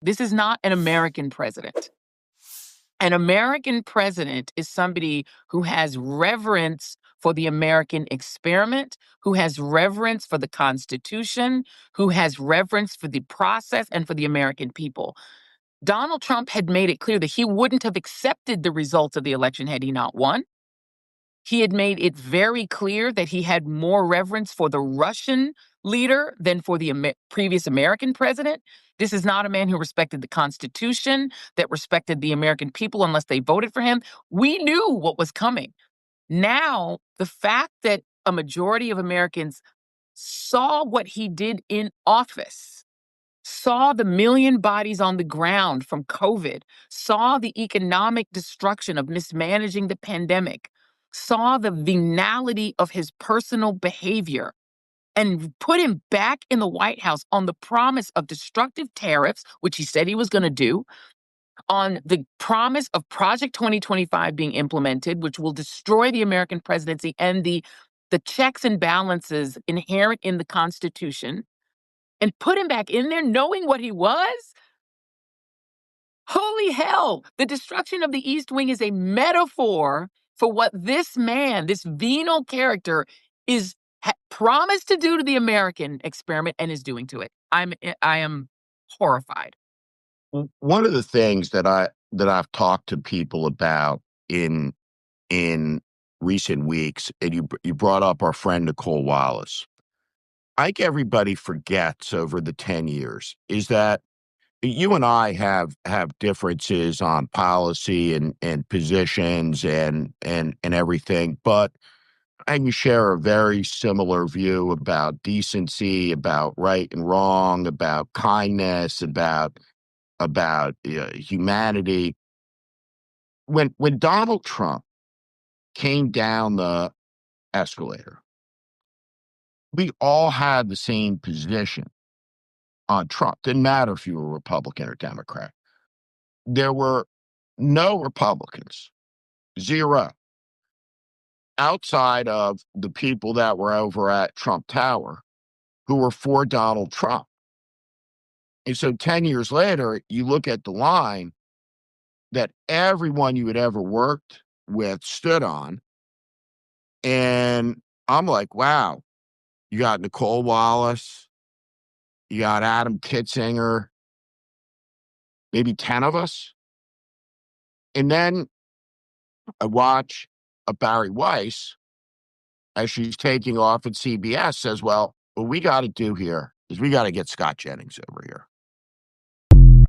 This is not an American president. An American president is somebody who has reverence for the American experiment, who has reverence for the Constitution, who has reverence for the process and for the American people. Donald Trump had made it clear that he wouldn't have accepted the results of the election had he not won. He had made it very clear that he had more reverence for the Russian leader than for the previous American president. This is not a man who respected the Constitution, that respected the American people unless they voted for him. We knew what was coming. Now, the fact that a majority of Americans saw what he did in office, saw the million bodies on the ground from COVID, saw the economic destruction of mismanaging the pandemic, saw the venality of his personal behavior, and put him back in the White House on the promise of destructive tariffs, which he said he was going to do, on the promise of Project 2025 being implemented, which will destroy the American presidency and the checks and balances inherent in the Constitution, and put him back in there knowing what he was? Holy hell! The destruction of the East Wing is a metaphor for what this man, this venal character, is promised to do to the American experiment and is doing to it. I am horrified. One of the things that I've talked to people about in recent weeks, and you brought up our friend Nicole Wallace. I think everybody forgets over the 10 years is that you and I have differences on policy and positions and everything, but I can share a very similar view about decency, about right and wrong, about kindness, about humanity. When Donald Trump came down the escalator, we all had the same position on Trump. Didn't matter if you were Republican or Democrat. There were no Republicans, zero, outside of the people that were over at Trump Tower who were for Donald Trump. And so 10 years later, you look at the line that everyone you had ever worked with stood on. And I'm like, wow, you got Nicole Wallace, you got Adam Kitsanger, maybe 10 of us. And then I watch a Barry Weiss as she's taking off at CBS says, well, what we got to do here is we got to get Scott Jennings over here.